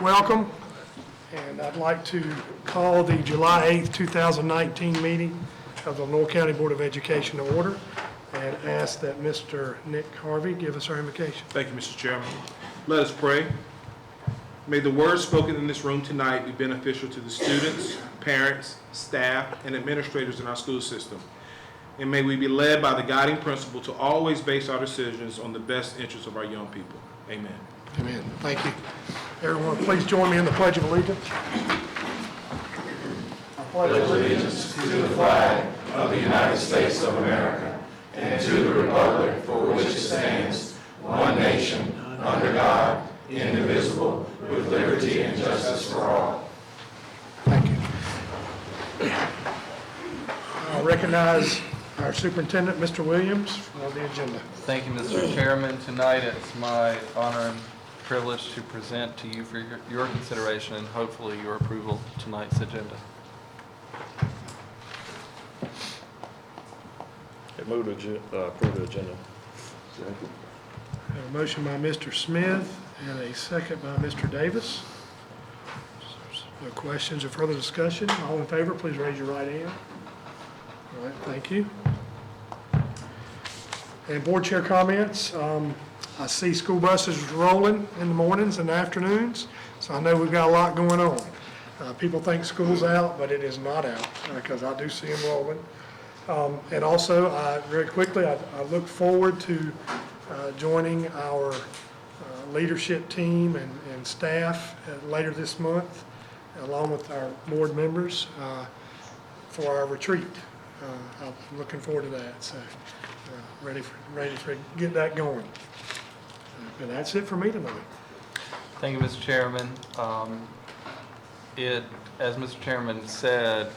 welcome. And I'd like to call the July 8th, 2019 meeting of the Lenore County Board of Education to order and ask that Mr. Nick Harvey give us our invocation. Thank you, Mr. Chairman. Let us pray. May the words spoken in this room tonight be beneficial to the students, parents, staff, and administrators in our school system. And may we be led by the guiding principle to always base our decisions on the best interests of our young people. Amen. Amen. Thank you. Everyone, please join me in the Pledge of Allegiance. I pledge allegiance to the flag of the United States of America and to the republic for which it stands, one nation, under God, indivisible, with liberty and justice for all. Thank you. I'll recognize our superintendent, Mr. Williams, for the agenda. Thank you, Mr. Chairman. Tonight it's my honor and privilege to present to you for your consideration and hopefully your approval tonight's agenda. Move to approve the agenda. I have a motion by Mr. Smith and a second by Mr. Davis. No questions or further discussion. All in favor, please raise your right hand. All right, thank you. And board chair comments. I see school buses rolling in the mornings and afternoons, so I know we've got a lot going on. People think school's out, but it is not out because I do see them rolling. And also, very quickly, I look forward to joining our leadership team and staff later this month, along with our board members, for our retreat. I'm looking forward to that, so ready for get that going. And that's it for me tonight. Thank you, Mr. Chairman. As Mr. Chairman said,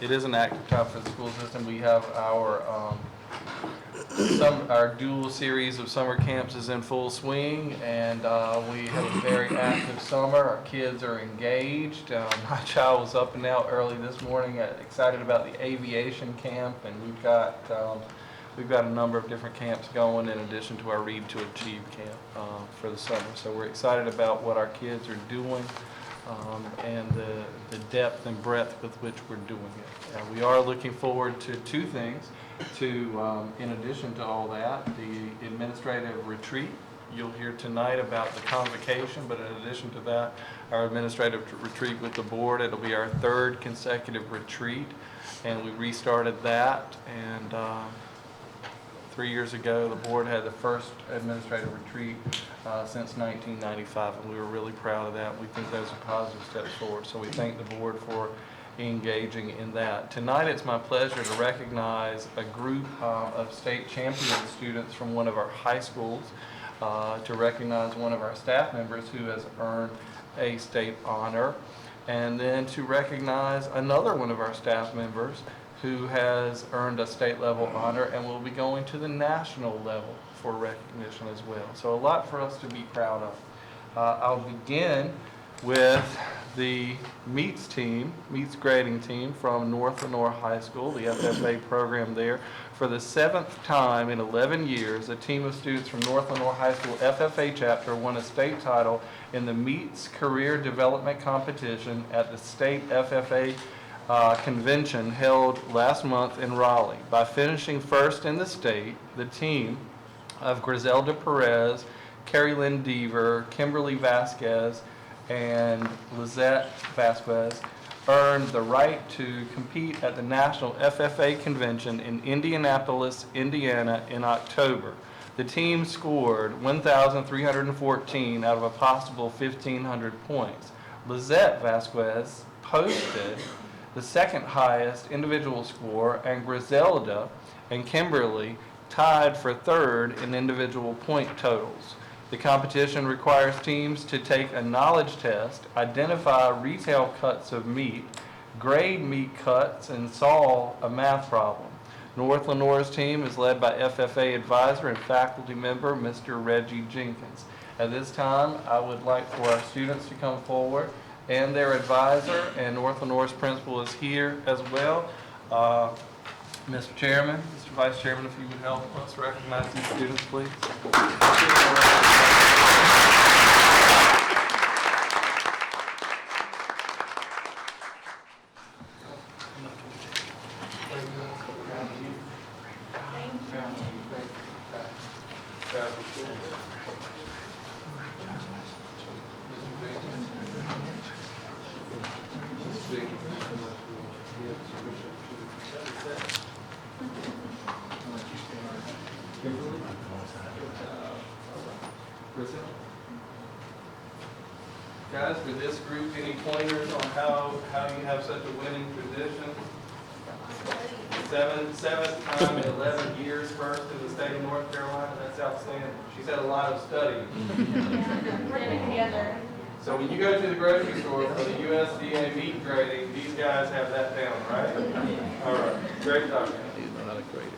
it is an active time for the school system. We have our dual series of summer camps is in full swing, and we have a very active summer. Our kids are engaged. My child was up and out early this morning, excited about the aviation camp, and we've got a number of different camps going in addition to our Read to Achieve camp for the summer. So we're excited about what our kids are doing. And the depth and breadth with which we're doing it. We are looking forward to two things. In addition to all that, the administrative retreat. You'll hear tonight about the Convocation, but in addition to that, our administrative retreat with the board. It'll be our third consecutive retreat, and we restarted that. And 3 years ago, the board had the first administrative retreat since 1995, and we were really proud of that. We think those are positive steps forward, so we thank the board for engaging in that. Tonight, it's my pleasure to recognize a group of state champion students from one of our high schools, to recognize one of our staff members who has earned a state honor, and then to recognize another one of our staff members who has earned a state level honor and will be going to the national level for recognition as well. So a lot for us to be proud of. I'll begin with the meets grading team from North Lenore High School, the FFA program there. For the 7th time in 11 years, a team of students from North Lenore High School FFA chapter won a state title in the Meets Career Development Competition at the state FFA convention held last month in Raleigh. By finishing first in the state, the team of Griselda Perez, Carrie Lynn Deaver, Kimberly Vasquez, and Lizette Vasquez earned the right to compete at the National FFA Convention in Indianapolis, Indiana in October. The team scored 1,314 out of a possible 1,500 points. Lizette Vasquez posted the second highest individual score, and Griselda and Kimberly tied for third in individual point totals. The competition requires teams to take a knowledge test, identify retail cuts of meat, grade meat cuts, and solve a math problem. North Lenore's team is led by FFA advisor and faculty member, Mr. Reggie Jenkins. At this time, I would like for our students to come forward and their advisor, and North Lenore's principal is here as well. Mr. Chairman, Mr. Vice Chairman, if you would help us recognize these students, please. Brazil. Guys, for this group, any pointers on how you have such a winning tradition? Seventh time in 11 years, first in the state of North Carolina. That's outstanding. She's had a lot of studying. Together. So when you go to the grocery store for the USDA meat grading, these guys have that down, right? All right, great job. He's not a grader.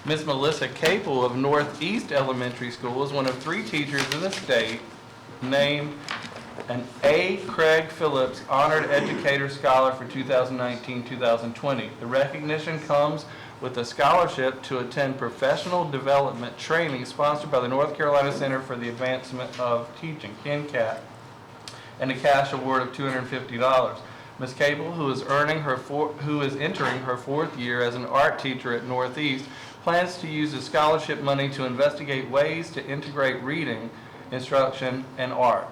Ms. Melissa Capel of Northeast Elementary School is one of 3 teachers in the state named an A. Craig Phillips Honored Educator Scholar for 2019-2020. The recognition comes with a scholarship to attend professional development training sponsored by the North Carolina Center for the Advancement of Teaching, NCAT, and a cash award of $250. Ms. Capel, who is entering her 4th year as an art teacher at Northeast, plans to use the scholarship money to investigate ways to integrate reading, instruction, and art.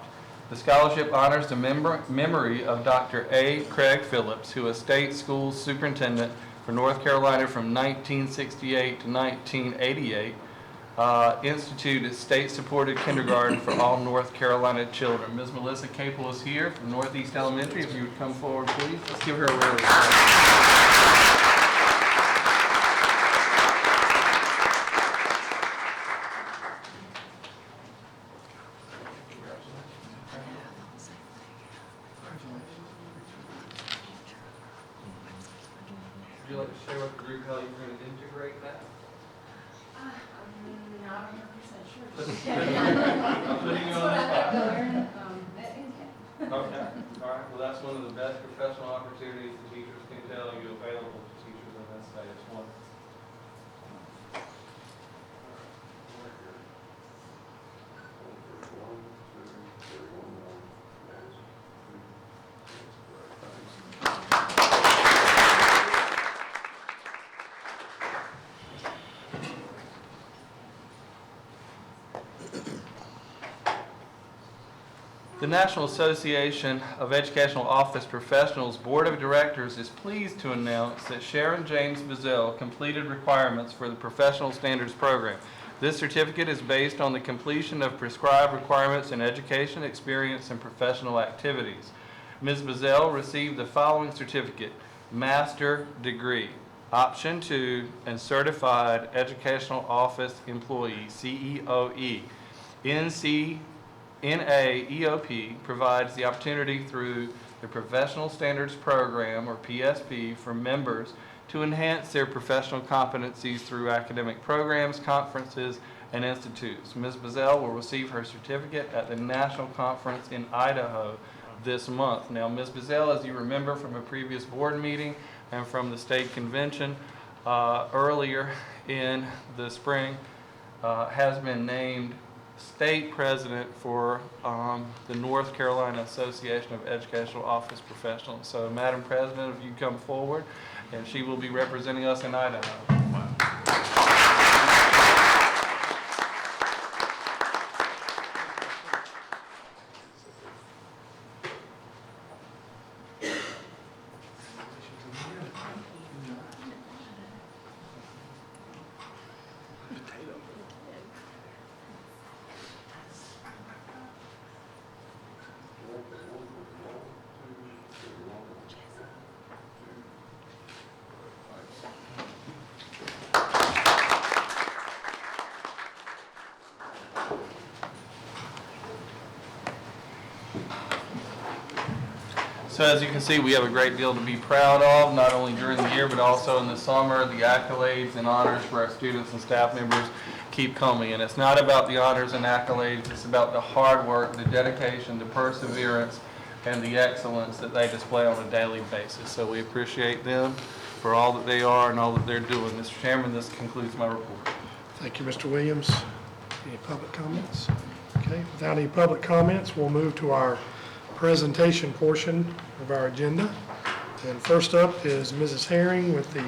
The scholarship honors the memory of Dr. A. Craig Phillips, who was state school superintendent for North Carolina from 1968 to 1988, instituted state-supported kindergarten for all North Carolina children. Ms. Melissa Capel is here from Northeast Elementary. If you would come forward, please. Let's give her a round of applause. Would you like to share with the group how you're going to integrate that? I'm not 100% sure. I'm putting you on the spot. Okay. Okay, all right, well, that's one of the best professional opportunities the teachers can tell you available to teachers in this state. It's one. The National Association of Educational Office Professionals Board of Directors is pleased to announce that Sharon James Bazell completed requirements for the Professional Standards Program. This certificate is based on the completion of prescribed requirements in education, experience, and professional activities. Ms. Bazell received the following certificate: Master Degree, Option 2, and Certified Educational Office Employee, CEOE. NAEOP provides the opportunity through the Professional Standards Program, or PSP, for members to enhance their professional competencies through academic programs, conferences, and institutes. Ms. Bazell will receive her certificate at the National Conference in Idaho this month. Now, Ms. Bazell, as you remember from a previous board meeting and from the state convention earlier in the spring, has been named state president for the North Carolina Association of Educational Office Professionals. So, Madam President, if you come forward, and she will be representing us in Idaho. So as you can see, we have a great deal to be proud of, not only during the year, but also in the summer. The accolades and honors for our students and staff members keep coming. And it's not about the honors and accolades, it's about the hard work, the dedication, the perseverance, and the excellence that they display on a daily basis. So we appreciate them for all that they are and all that they're doing. Mr. Chairman, this concludes my report. Thank you, Mr. Williams. Any public comments? Okay, without any public comments, we'll move to our presentation portion of our agenda. And first up is Mrs. Herring with the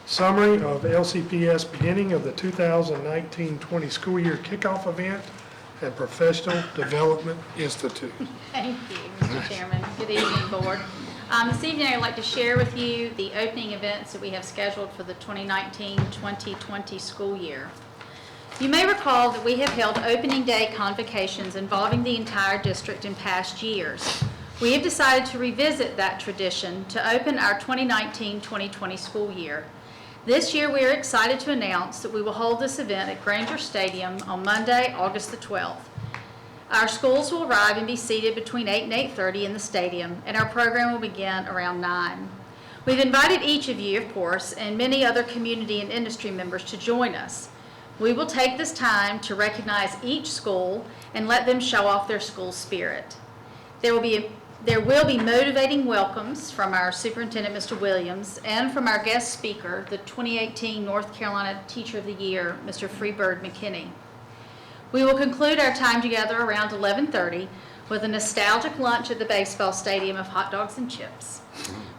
summary of LCPS beginning of the 2019-20 school year kickoff event at Professional Development Institute. Thank you, Mr. Chairman. Good evening, Board. This evening, I'd like to share with you the opening events that we have scheduled for the 2019-2020 school year. You may recall that we have held opening day convocations involving the entire district in past years. We have decided to revisit that tradition to open our 2019-2020 school year. This year, we are excited to announce that we will hold this event at Granger Stadium on Monday, August the 12th. Our schools will arrive and be seated between 8 and 8:30 in the stadium, and our program will begin around 9. We've invited each of you, of course, and many other community and industry members to join us. We will take this time to recognize each school and let them show off their school spirit. There will be motivating welcomes from our superintendent, Mr. Williams, and from our guest speaker, the 2018 North Carolina Teacher of the Year, Mr. Freebird McKinney. We will conclude our time together around 11:30 with a nostalgic lunch at the baseball stadium of hot dogs and chips.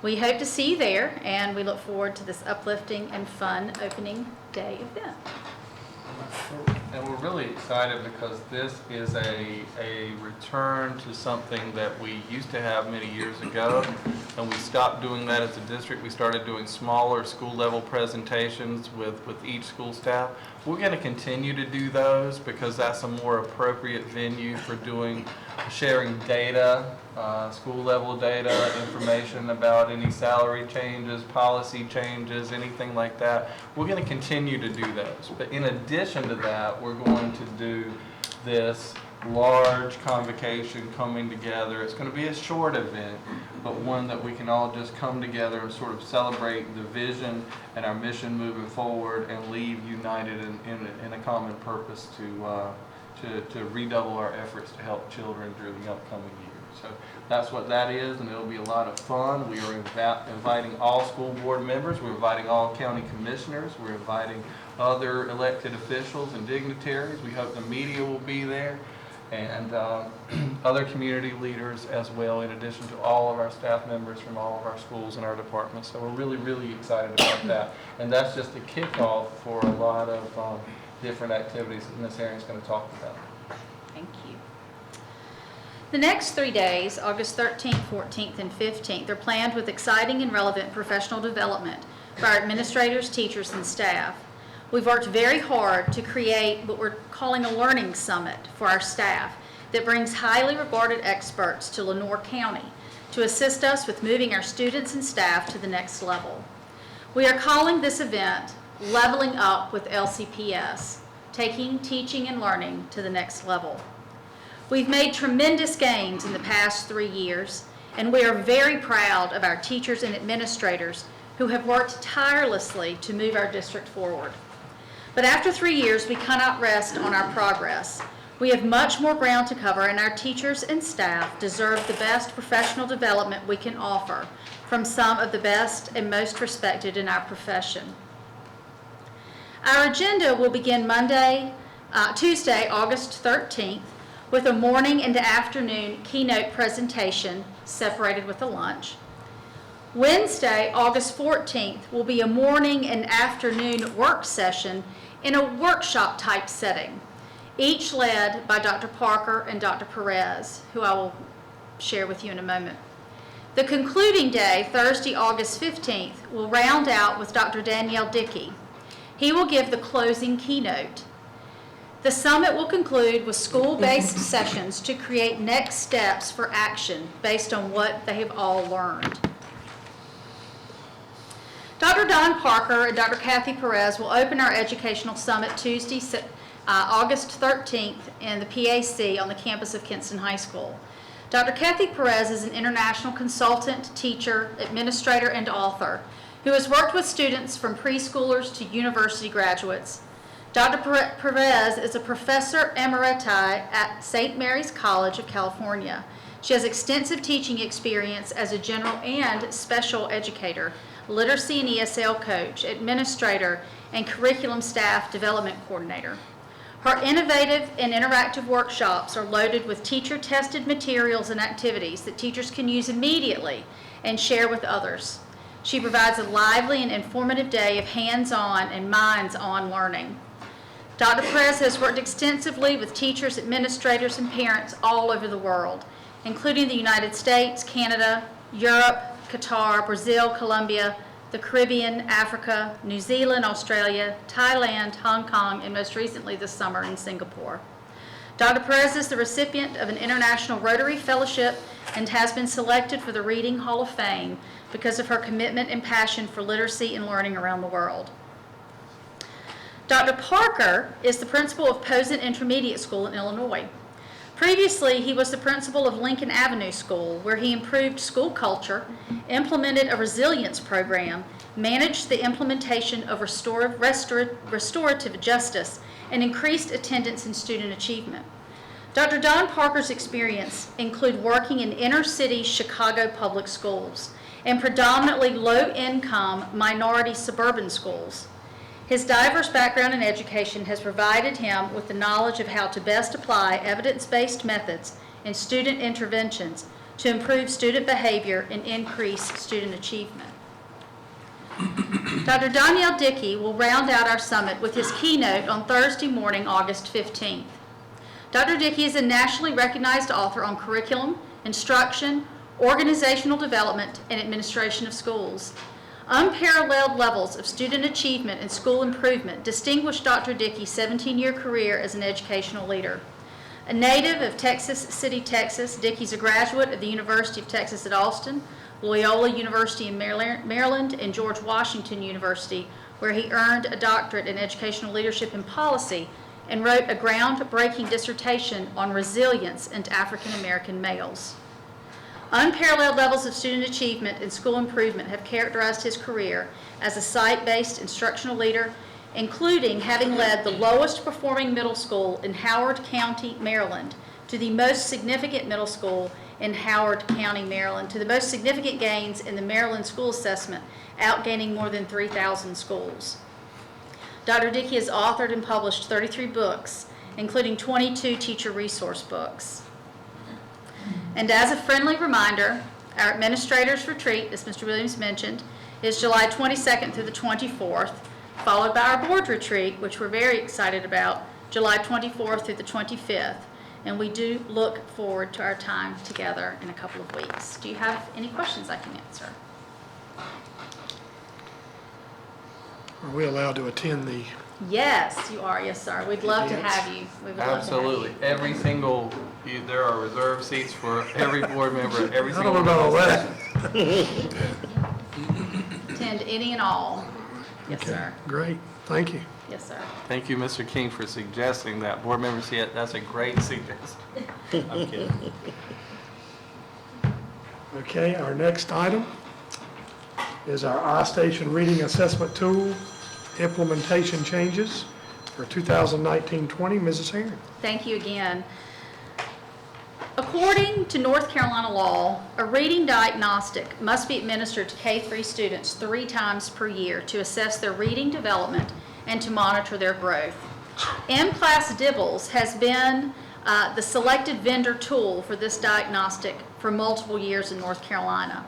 We hope to see you there, and we look forward to this uplifting and fun opening day event. And we're really excited because this is a return to something that we used to have many years ago, and we stopped doing that as a district. We started doing smaller school level presentations with each school staff. We're going to continue to do those because that's a more appropriate venue for sharing data, school level data, information about any salary changes, policy changes, anything like that. We're going to continue to do those. But in addition to that, we're going to do this large convocation coming together. It's going to be a short event, but one that we can all just come together and sort of celebrate the vision and our mission moving forward and leave united in a common purpose to redouble our efforts to help children during the upcoming year. So that's what that is, and it'll be a lot of fun. We are inviting all school board members. We're inviting all county commissioners. We're inviting other elected officials and dignitaries. We hope the media will be there, and other community leaders as well, in addition to all of our staff members from all of our schools and our departments. So we're really, really excited about that. And that's just a kickoff for a lot of different activities that Ms. Herring is going to talk about. Thank you. The next 3 days, August 13th, 14th, and 15th, are planned with exciting and relevant professional development for our administrators, teachers, and staff. We've worked very hard to create what we're calling a learning summit for our staff that brings highly regarded experts to Lenoir County to assist us with moving our students and staff to the next level. We are calling this event Leveling Up with LCPS, taking teaching and learning to the next level. We've made tremendous gains in the past 3 years, and we are very proud of our teachers and administrators who have worked tirelessly to move our district forward. But after 3 years, we cannot rest on our progress. We have much more ground to cover, and our teachers and staff deserve the best professional development we can offer from some of the best and most respected in our profession. Our agenda will begin Tuesday, August 13th, with a morning and afternoon keynote presentation separated with a lunch. Wednesday, August 14th, will be a morning and afternoon work session in a workshop type setting, each led by Dr. Parker and Dr. Perez, who I will share with you in a moment. The concluding day, Thursday, August 15th, will round out with Dr. Danielle Dickey. He will give the closing keynote. The summit will conclude with school-based sessions to create next steps for action based on what they have all learned. Dr. Don Parker and Dr. Kathy Perez will open our educational summit Tuesday, August 13th in the PAC on the campus of Kinston High School. Dr. Kathy Perez is an international consultant, teacher, administrator, and author who has worked with students from preschoolers to university graduates. Dr. Perez is a professor emerita at St. Mary's College of California. She has extensive teaching experience as a general and special educator, literacy and ESL coach, administrator, and curriculum staff development coordinator. Her innovative and interactive workshops are loaded with teacher-tested materials and activities that teachers can use immediately and share with others. She provides a lively and informative day of hands-on and minds-on learning. Dr. Perez has worked extensively with teachers, administrators, and parents all over the world, including the United States, Canada, Europe, Qatar, Brazil, Colombia, the Caribbean, Africa, New Zealand, Australia, Thailand, Hong Kong, and most recently this summer in Singapore. Dr. Perez is the recipient of an International Rotary Fellowship and has been selected for the Reading Hall of Fame because of her commitment and passion for literacy and learning around the world. Dr. Parker is the principal of Posen Intermediate School in Illinois. Previously, he was the principal of Lincoln Avenue School, where he improved school culture, implemented a resilience program, managed the implementation of restorative justice, and increased attendance and student achievement. Dr. Don Parker's experience include working in inner-city Chicago public schools and predominantly low-income minority suburban schools. His diverse background in education has provided him with the knowledge of how to best apply evidence-based methods and student interventions to improve student behavior and increase student achievement. Dr. Danielle Dickey will round out our summit with his keynote on Thursday morning, August 15th. Dr. Dickey is a nationally recognized author on curriculum, instruction, organizational development, and administration of schools. Unparalleled levels of student achievement and school improvement distinguished Dr. Dickey's 17-year career as an educational leader. A native of Texas City, Texas, Dickey's a graduate of the University of Texas at Austin, Loyola University in Maryland, and George Washington University, where he earned a doctorate in educational leadership and policy and wrote a groundbreaking dissertation on resilience in African American males. Unparalleled levels of student achievement and school improvement have characterized his career as a site-based instructional leader, including having led the lowest performing middle school in Howard County, Maryland, to the most significant middle school in Howard County, Maryland, to the most significant gains in the Maryland School Assessment, outgaining more than 3,000 schools. Dr. Dickey has authored and published 33 books, including 22 teacher resource books. And as a friendly reminder, our administrators retreat, as Mr. Williams mentioned, is July 22nd through the 24th, followed by our board retreat, which we're very excited about, July 24th through the 25th. And we do look forward to our time together in a couple of weeks. Do you have any questions I can answer? Are we allowed to attend the, Yes, you are. Yes, sir. We'd love to Yes. have you. We would love to have you. Absolutely. Every single, there are reserved seats for every board member at every I single. don't know about all that. Attend any and all. Yes, Okay, sir. great, thank you. Yes, sir. Thank you, Mr. King, for suggesting that. Board members, yeah, that's a great suggestion. I'm kidding. Okay, our next item is our iStation Reading Assessment Tool implementation changes for 2019-20. Mrs. Herring. Thank you again. According to North Carolina law, a reading diagnostic must be administered to K-3 students 3 times per year to assess their reading development and to monitor their growth. M-Class Dibbles has been the selected vendor tool for this diagnostic for multiple years in North Carolina.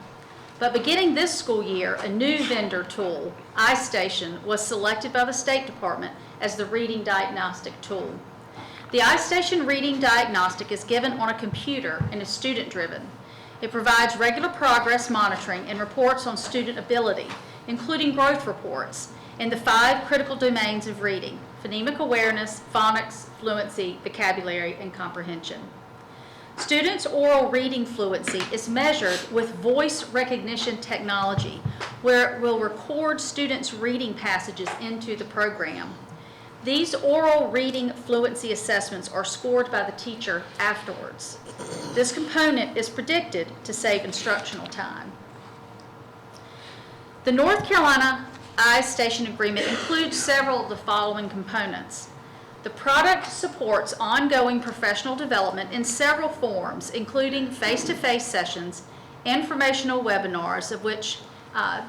But beginning this school year, a new vendor tool, iStation, was selected by the State Department as the reading diagnostic tool. The iStation reading diagnostic is given on a computer and is student-driven. It provides regular progress monitoring and reports on student ability, including growth reports, in the 5 critical domains of reading: phonemic awareness, phonics, fluency, vocabulary, and comprehension. Students' oral reading fluency is measured with voice recognition technology, where it will record students' reading passages into the program. These oral reading fluency assessments are scored by the teacher afterwards. This component is predicted to save instructional time. The North Carolina iStation agreement includes several of the following components. The product supports ongoing professional development in several forms, including face-to-face sessions, informational webinars, of which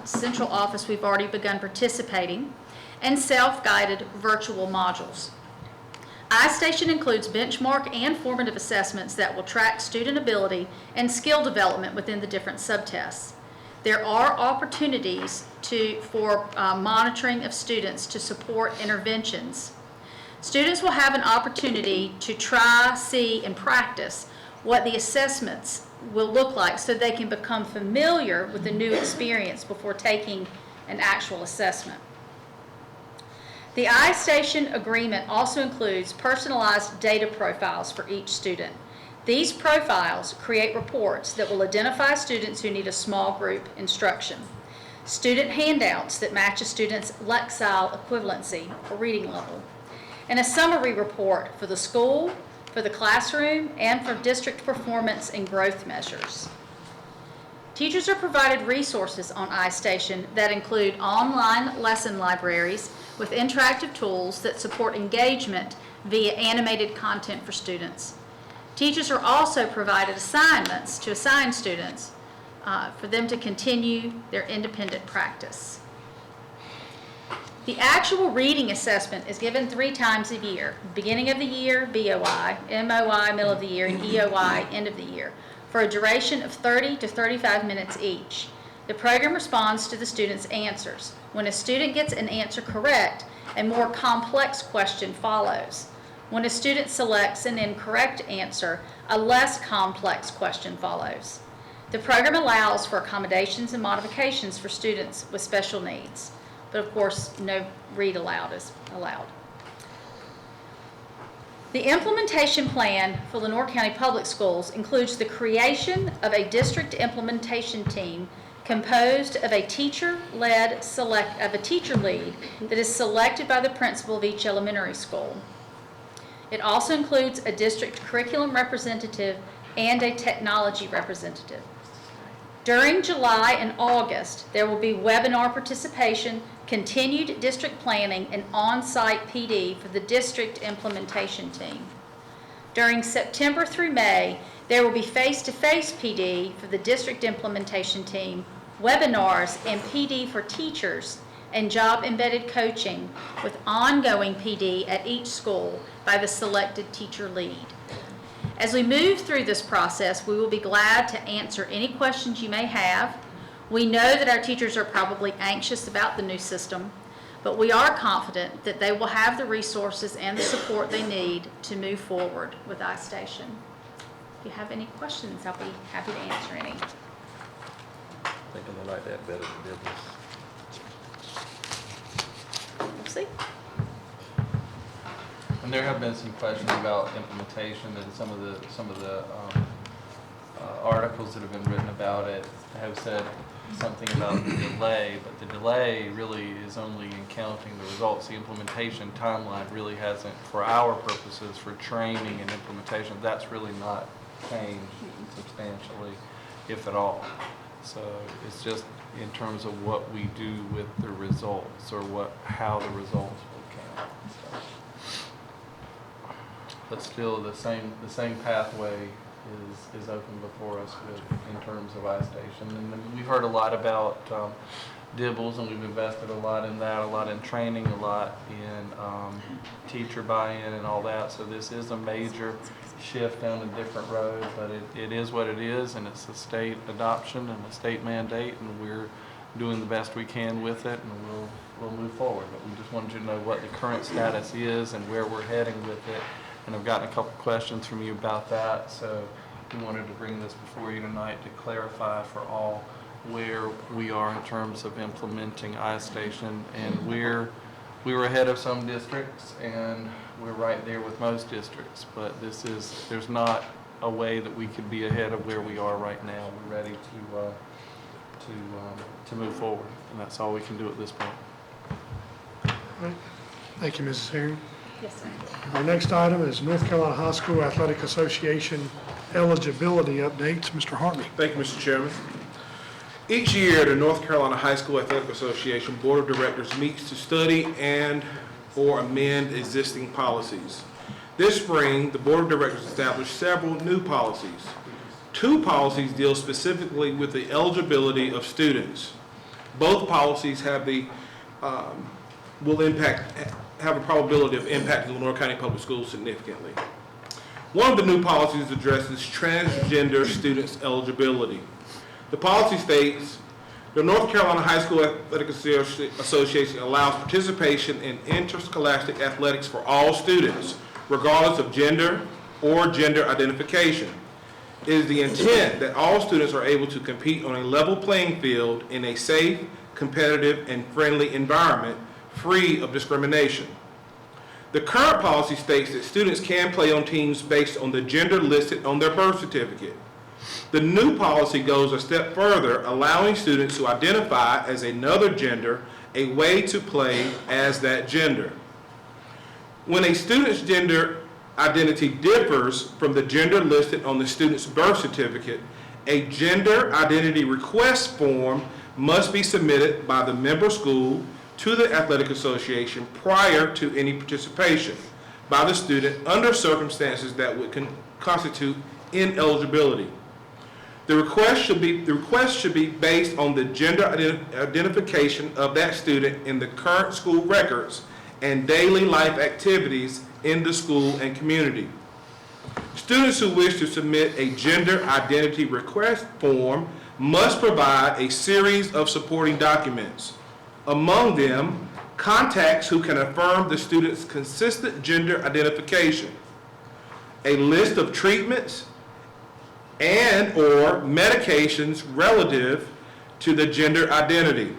central office we've already begun participating, and self-guided virtual modules. iStation includes benchmark and formative assessments that will track student ability and skill development within the different subtests. There are opportunities for monitoring of students to support interventions. Students will have an opportunity to try, see, and practice what the assessments will look like so they can become familiar with the new experience before taking an actual assessment. The iStation agreement also includes personalized data profiles for each student. These profiles create reports that will identify students who need a small group instruction, student handouts that match a student's Lexile equivalency or reading level, and a summary report for the school, for the classroom, and for district performance and growth measures. Teachers are provided resources on iStation that include online lesson libraries with interactive tools that support engagement via animated content for students. Teachers are also provided assignments to assign students for them to continue their independent practice. The actual reading assessment is given 3 times a year: beginning of the year, BOI, MOI, middle of the year, and EOI, end of the year, for a duration of 30 to 35 minutes each. The program responds to the student's answers. When a student gets an answer correct, a more complex question follows. When a student selects an incorrect answer, a less complex question follows. The program allows for accommodations and modifications for students with special needs, but of course, no read aloud is allowed. The implementation plan for Lenoir County Public Schools includes the creation of a district implementation team composed of a teacher lead that is selected by the principal of each elementary school. It also includes a district curriculum representative and a technology representative. During July and August, there will be webinar participation, continued district planning, and on-site PD for the district implementation team. During September through May, there will be face-to-face PD for the district implementation team, webinars and PD for teachers, and job-embedded coaching with ongoing PD at each school by the selected teacher lead. As we move through this process, we will be glad to answer any questions you may have. We know that our teachers are probably anxious about the new system, but we are confident that they will have the resources and the support they need to move forward with iStation. If you have any questions, I'll be happy to answer any. Thinking they like that better than business. We'll see. And there have been some questions about implementation, and some of the articles that have been written about it have said something about the delay, but the delay really is only in counting the results. The implementation timeline really hasn't, for our purposes, for training and implementation, that's really not changed substantially, if at all. So it's just in terms of what we do with the results, or how the results will count. So, but still, the same pathway is open before us in terms of iStation. And then we've heard a lot about Dibbles, and we've invested a lot in that, a lot in training, a lot in teacher buy-in and all that. So this is a major shift down a different road, but it is what it is, and it's a state adoption and a state mandate, and we're doing the best we can with it, and we'll move forward. But we just wanted you to know what the current status is and where we're heading with it. And I've gotten a couple questions from you about that, so we wanted to bring this before you tonight to clarify for all where we are in terms of implementing iStation. And we were ahead of some districts, and we're right there with most districts, but there's not a way that we could be ahead of where we are right now. We're ready to move forward, and that's all we can do at this point. All right. Thank you, Mrs. Herring. Yes, sir. Our next item is North Carolina High School Athletic Association eligibility updates. Mr. Hartley. Thank you, Mr. Chairman. Each year, the North Carolina High School Athletic Association Board of Directors meets to study and/or amend existing policies. This spring, the Board of Directors established several new policies. 2 policies deal specifically with the eligibility of students. Both policies have a probability of impacting Lenoir County Public Schools significantly. One of the new policies addresses transgender students' eligibility. The policy states The North Carolina High School Athletic Association allows participation in interscholastic athletics for all students, regardless of gender or gender identification. It is the intent that all students are able to compete on a level playing field in a safe, competitive, and friendly environment, free of discrimination. The current policy states that students can play on teams based on the gender listed on their birth certificate. The new policy goes a step further, allowing students who identify as another gender a way to play as that gender. When a student's gender identity differs from the gender listed on the student's birth certificate, a gender identity request form must be submitted by the member school to the athletic association prior to any participation by the student under circumstances that would constitute ineligibility. The request should be based on the gender identification of that student in the current school records and daily life activities in the school and community. Students who wish to submit a gender identity request form must provide a series of supporting documents. Among them, contacts who can affirm the student's consistent gender identification, a list of treatments and/or medications relative to the gender identity,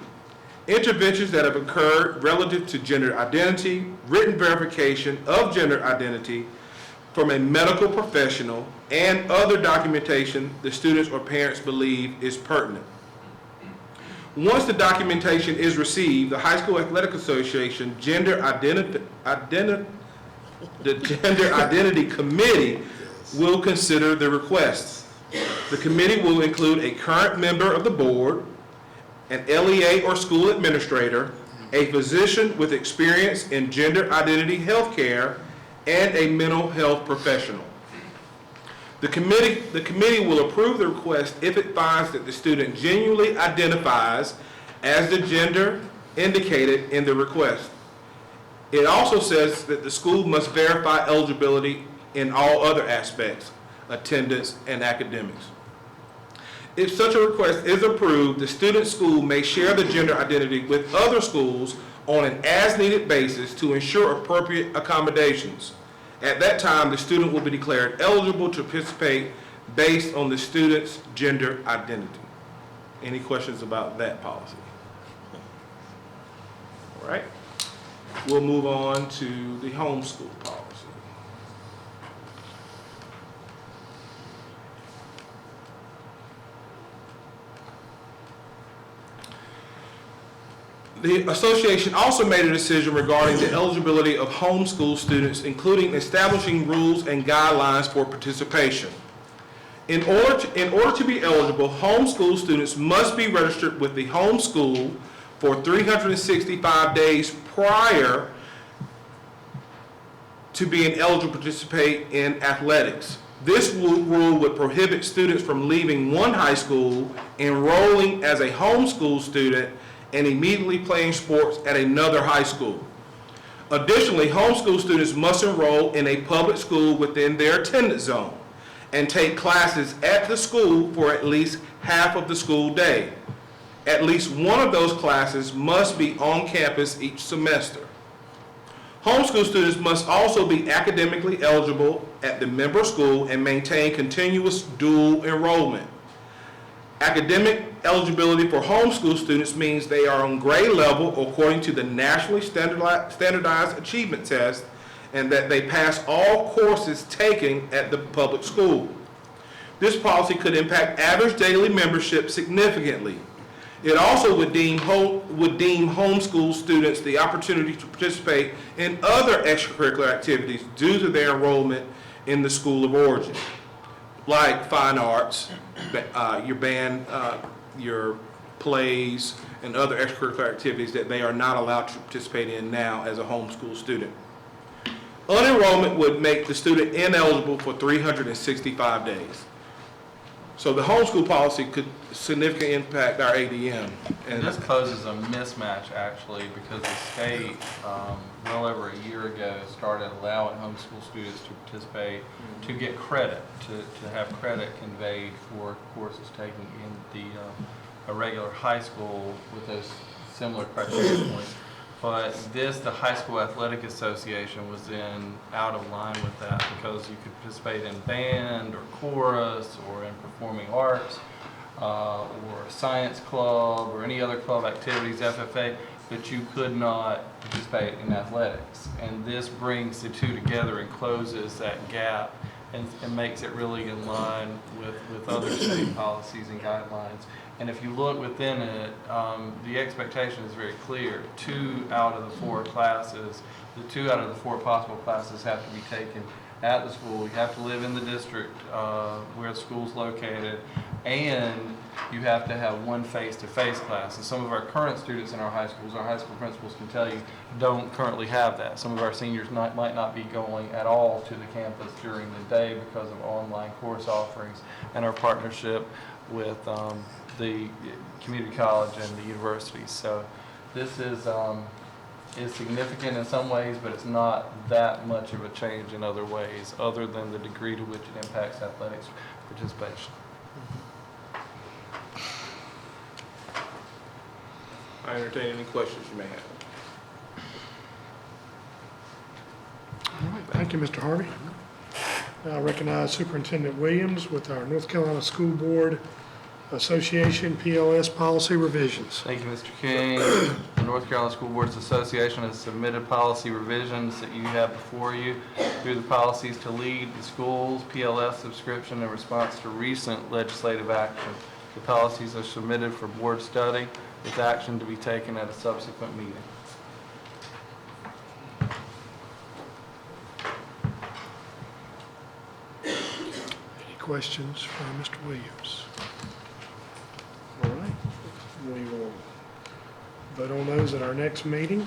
interventions that have occurred relative to gender identity, written verification of gender identity from a medical professional, and other documentation the students or parents believe is pertinent. Once the documentation is received, the High School Athletic Association the Gender Identity Committee will consider the requests. The committee will include a current member of the board, an LEA or school administrator, a physician with experience in gender identity healthcare, and a mental health professional. The committee will approve the request if it finds that the student genuinely identifies as the gender indicated in the request. It also says that the school must verify eligibility in all other aspects, attendance, and academics. If such a request is approved, the student school may share the gender identity with other schools on an as-needed basis to ensure appropriate accommodations. At that time, the student will be declared eligible to participate based on the student's gender identity. Any questions about that policy? All right. We'll move on to the homeschool policy. The association also made a decision regarding the eligibility of homeschool students, including establishing rules and guidelines for participation. In order to be eligible, homeschool students must be registered with the home school for 365 days prior to being eligible to participate in athletics. This rule would prohibit students from leaving one high school, enrolling as a homeschool student, and immediately playing sports at another high school. Additionally, homeschool students must enroll in a public school within their attendance zone and take classes at the school for at least half of the school day. At least one of those classes must be on campus each semester. Homeschool students must also be academically eligible at the member school and maintain continuous dual enrollment. Academic eligibility for homeschool students means they are on grade level according to the nationally standardized achievement test and that they pass all courses taken at the public school. This policy could impact average daily membership significantly. It also would deem homeschool students the opportunity to participate in other extracurricular activities due to their enrollment in the school of origin, like fine arts, your band, your plays, and other extracurricular activities that they are not allowed to participate in now as a homeschool student. Unenrollment would make the student ineligible for 365 days. So the homeschool policy could significantly impact our ADM. And this poses a mismatch, actually, because the state, well over a year ago, started allowing homeschool students to participate, to get credit, to have credit conveyed for courses taken in the a regular high school with those similar criteria points. But the High School Athletic Association was then out of line with that because you could participate in band or chorus or in performing arts or science club or any other club activities, FFA, but you could not participate in athletics. And this brings the two together and closes that gap and makes it really in line with other state policies and guidelines. And if you look within it, the expectation is very clear. 2 out of the 4 classes, the 2 out of the 4 possible classes have to be taken at the school. You have to live in the district where the school's located, and you have to have 1 face-to-face class. And some of our current students in our high school principals can tell you, don't currently have that. Some of our seniors might not be going at all to the campus during the day because of online course offerings and our partnership with the community college and the universities. So this is significant in some ways, but it's not that much of a change in other ways, other than the degree to which it impacts athletics participation. I entertain any questions you may have. All right, thank you, Mr. Harvey. I recognize Superintendent Williams with our North Carolina School Board Association PLS policy revisions. Thank you, Mr. King. The North Carolina School Boards Association has submitted policy revisions that you have before you through the policies to lead the schools, PLS subscription in response to recent legislative action. The policies are submitted for board study with action to be taken at a subsequent meeting. Any questions for Mr. Williams? All right, we will vote on those at our next meeting.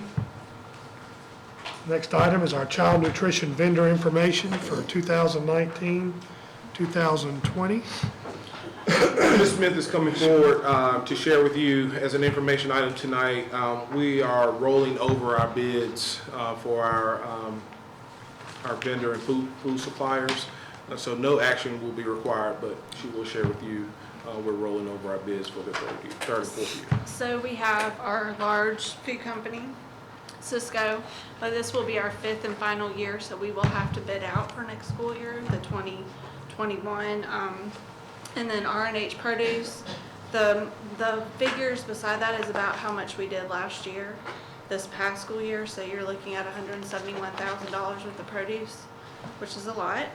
Next item is our child nutrition vendor information for 2019, 2020. Ms. Smith is coming forward to share with you as an information item tonight. We are rolling over our bids for our vendor and food suppliers. So no action will be required, but she will share with you we're rolling over our bids for the third and fourth year. So we have our large food company, Cisco, but this will be our 5th and final year, so we will have to bid out for next school year, the 2021. And then R&H Produce, the figures beside that is about how much we did last year, this past school year. So you're looking at $171,000 worth of produce, which is a lot.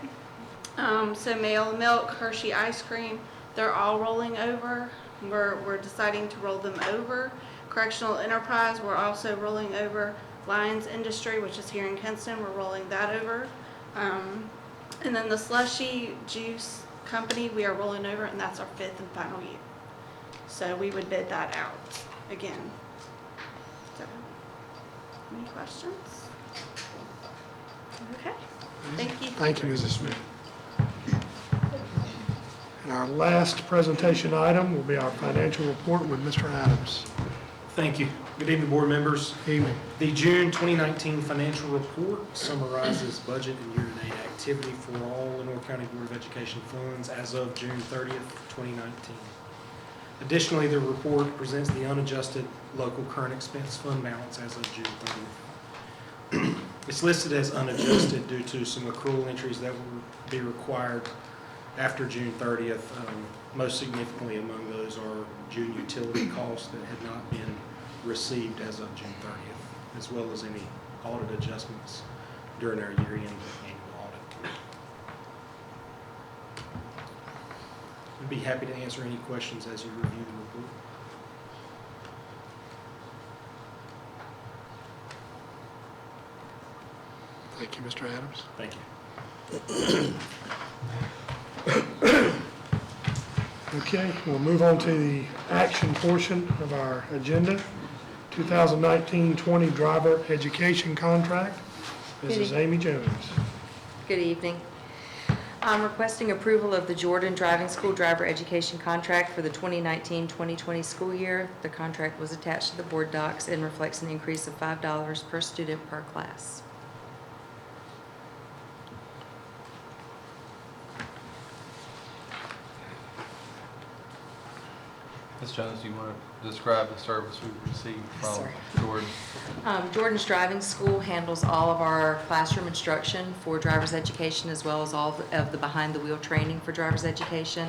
So Mail Milk, Hershey Ice Cream, they're all rolling over. We're deciding to roll them over. Correctional Enterprise, we're also rolling over. Lions Industry, which is here in Kinston, we're rolling that over. And then the Slushy Juice Company, we are rolling over, and that's our 5th and final year. So we would bid that out again. So, any questions? Okay, thank you. Thank you, Mrs. Smith. And our last presentation item will be our financial report with Mr. Adams. Thank you. Good evening, board members. Evening. The June 2019 financial report summarizes budget and year-to-date activity for all Lenore County Board of Education funds as of June 30th, 2019. Additionally, the report presents the unadjusted local current expense fund balance as of June 30th. It's listed as unadjusted due to some accrual entries that will be required after June 30th. Most significantly among those are June utility costs that had not been received as of June 30th, as well as any audit adjustments during our year-end annual audit. I'd be happy to answer any questions as you review the report. Thank you, Mr. Adams. Thank you. Okay, we'll move on to the action portion of our agenda. 2019-20 driver education contract. Mrs. Amy Jones. Good evening. I'm requesting approval of the Jordan Driving School driver education contract for the 2019-2020 school year. The contract was attached to the board docs and reflects an increase of $5 per student per class. Ms. Jones, do you want to describe the service we've received from Sorry. Jordan? Jordan's Driving School handles all of our classroom instruction for driver's education, as well as all of the behind-the-wheel training for driver's education.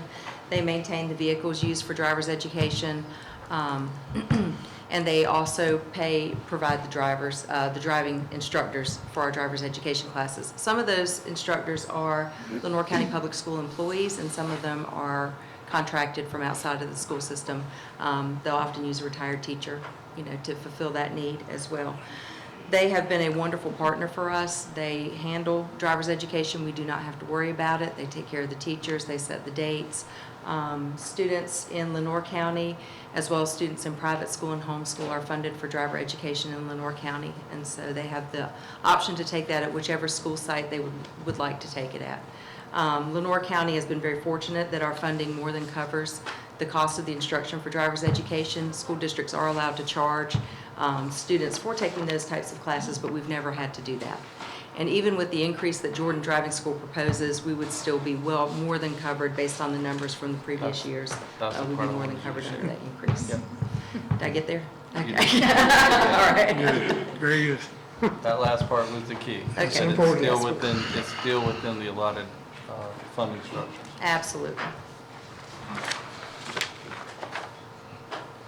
They maintain the vehicles used for driver's education, and they also provide the driving instructors for our driver's education classes. Some of those instructors are Lenoir County Public School employees, and some of them are contracted from outside of the school system. They'll often use a retired teacher, to fulfill that need as well. They have been a wonderful partner for us. They handle driver's education. We do not have to worry about it. They take care of the teachers. They set the dates. Students in Lenoir County, as well as students in private school and homeschool, are funded for driver education in Lenoir County. And so they have the option to take that at whichever school site they would like to take it at. Lenoir County has been very fortunate that our funding more than covers the cost of the instruction for driver's education. School districts are allowed to charge students for taking those types of classes, but we've never had to do that. And even with the increase that Jordan Driving School proposes, we would still be more than covered based on the numbers from the previous years. That's We'd be more than covered under that increase. Yep. Did I get there? You Okay. All right. Good, very good. That last part was the key. Okay. That Important. it's still within the allotted funding structures. Absolutely.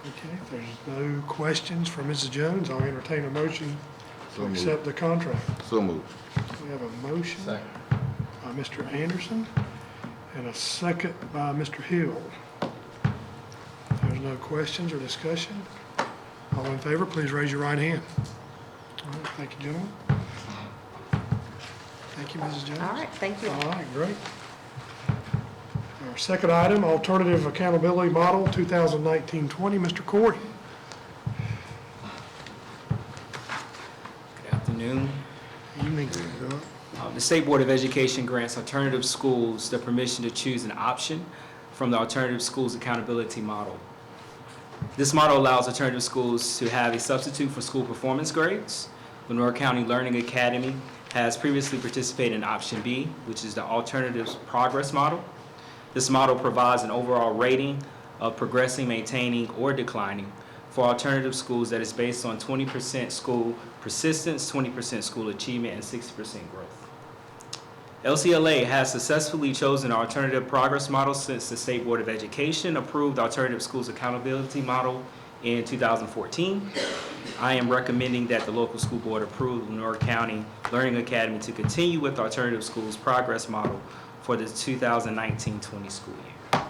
Okay, if there's no questions for Mrs. Jones, I'll entertain a motion So to moved. accept the contract. So moved. We have a motion Second. by Mr. Anderson and a second by Mr. Hill. If there's no questions or discussion, all in favor, please raise your right hand. All right, thank you, gentlemen. Thank you, Mrs. Jones. All right, thank you. All right, great. Our second item, Alternative Accountability Model 2019-20, Mr. Corey. Good afternoon. Evening. The State Board of Education grants alternative schools the permission to choose an option from the Alternative Schools Accountability Model. This model allows alternative schools to have a substitute for school performance grades. Lenoir County Learning Academy has previously participated in Option B, which is the Alternatives Progress Model. This model provides an overall rating of progressing, maintaining, or declining for alternative schools that is based on 20% school persistence, 20% school achievement, and 60% growth. LCLA has successfully chosen our alternative progress model since the State Board of Education approved Alternative Schools Accountability Model in 2014. I am recommending that the local school board approve Lenoir County Learning Academy to continue with Alternative Schools Progress Model for the 2019-20 school year.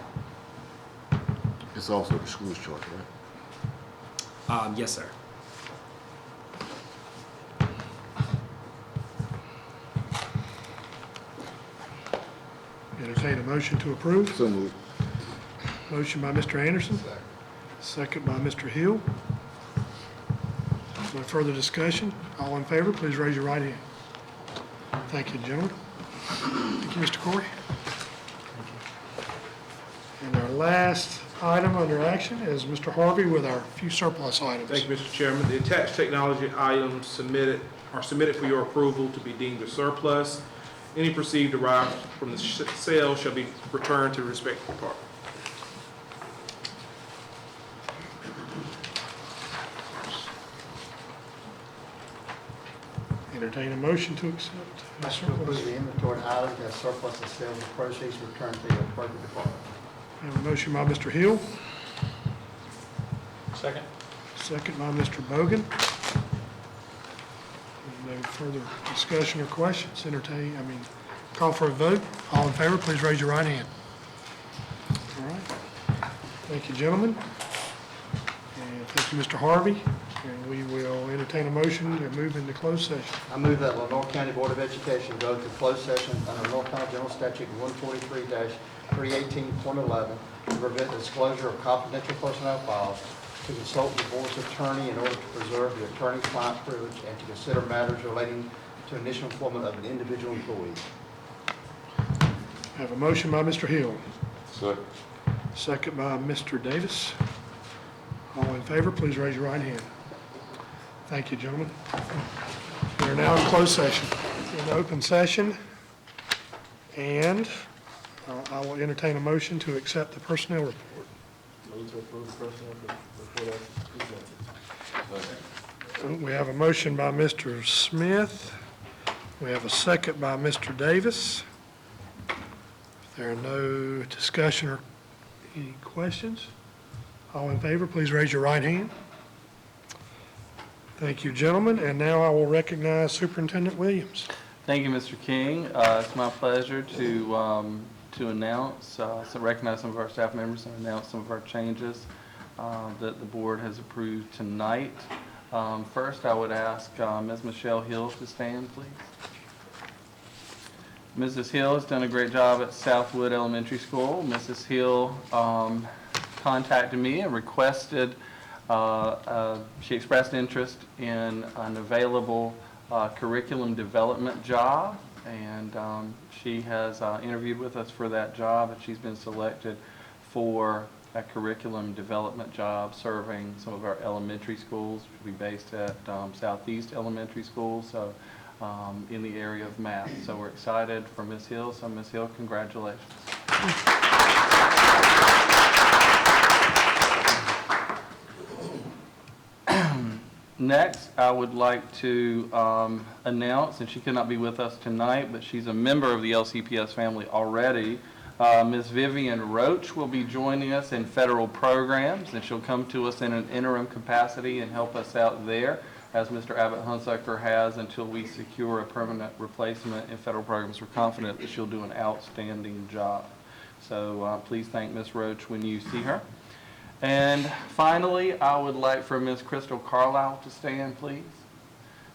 It's also the school's choice, right? Yes, sir. Entertain a motion to approve. So moved. Motion by Mr. Anderson. Second by Mr. Hill. No further discussion. All in favor, please raise your right hand. Thank you, gentlemen. Thank you, Mr. Corey. And our last item under action is Mr. Harvey with our few surplus items. Thank you, Mr. Chairman. The attached technology items are submitted for your approval to be deemed a surplus. Any perceived derived from the sale shall be returned to the respective department. Entertain a motion to accept the Motion to approve surplus. the inventory items as surplus and sales of proceeds returned to the appropriate department. We have a motion by Mr. Hill, Second. second by Mr. Bogan. No further discussion or questions. Call for a vote. All in favor, please raise your right hand. All right. Thank you, gentlemen. And thank you, Mr. Harvey. And we will entertain a motion to move into closed session. I move that Lenoir County Board of Education go to closed session under Lenoir County General Statute 143-318.11 to prevent disclosure of confidential personnel files, to consult the board's attorney in order to preserve the attorney-client privilege, and to consider matters relating to initial employment of an individual employee. I have a motion by Mr. Hill, Second. second by Mr. Davis. All in favor, please raise your right hand. Thank you, gentlemen. We are now in closed session. In open session, and I will entertain a motion to accept the personnel report. Move to approve the personnel report as presented. We have a motion by Mr. Smith. We have a second by Mr. Davis. If there are no discussion or any questions, all in favor, please raise your right hand. Thank you, gentlemen, and now I will recognize Superintendent Williams. Thank you, Mr. King. It's my pleasure to announce, recognize some of our staff members and announce some of our changes that the board has approved tonight. First, I would ask Ms. Michelle Hill to stand, please. Mrs. Hill has done a great job at Southwood Elementary School. Mrs. Hill contacted me and requested, she expressed interest in an available curriculum development job, and she has interviewed with us for that job, and she's been selected for a curriculum development job serving some of our elementary schools, which will be based at Southeast Elementary School, so in the area of math. So we're excited for Ms. Hill. So Ms. Hill, congratulations. Next, I would like to announce, and she could not be with us tonight, but she's a member of the LCPS family already. Ms. Vivian Roach will be joining us in federal programs, and she'll come to us in an interim capacity and help us out there, as Mr. Abbott Hunsucker has, until we secure a permanent replacement in federal programs. We're confident that she'll do an outstanding job. So please thank Ms. Roach when you see her. And finally, I would like for Ms. Crystal Carlisle to stand, please.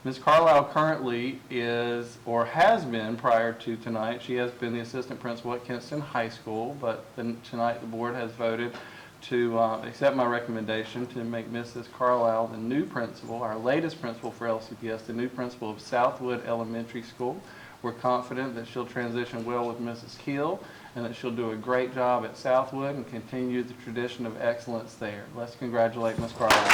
Ms. Carlisle currently is, or has been prior to tonight, she has been the assistant principal at Kinston High School, but tonight the board has voted to accept my recommendation to make Mrs. Carlisle the new principal, our latest principal for LCPS, the new principal of Southwood Elementary School. We're confident that she'll transition well with Mrs. Hill and that she'll do a great job at Southwood and continue the tradition of excellence there. Let's congratulate Ms. Carlisle.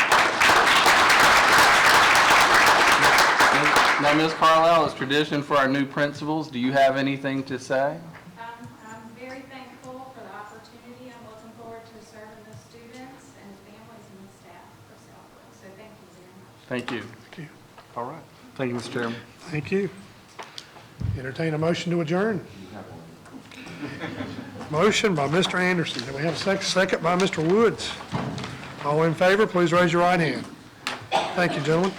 Now, Ms. Carlisle, it's tradition for our new principals. Do you have anything to say? I'm very thankful for the opportunity. I'm looking forward to serving the students and families and the staff for Southwood. So thank you very much. Thank you. Thank you. All right. Thank you, Mr. Chairman. Thank you. Entertain a motion to adjourn. Motion by Mr. Anderson. Do we have a second by Mr. Woods? All in favor, please raise your right hand. Thank you, gentlemen.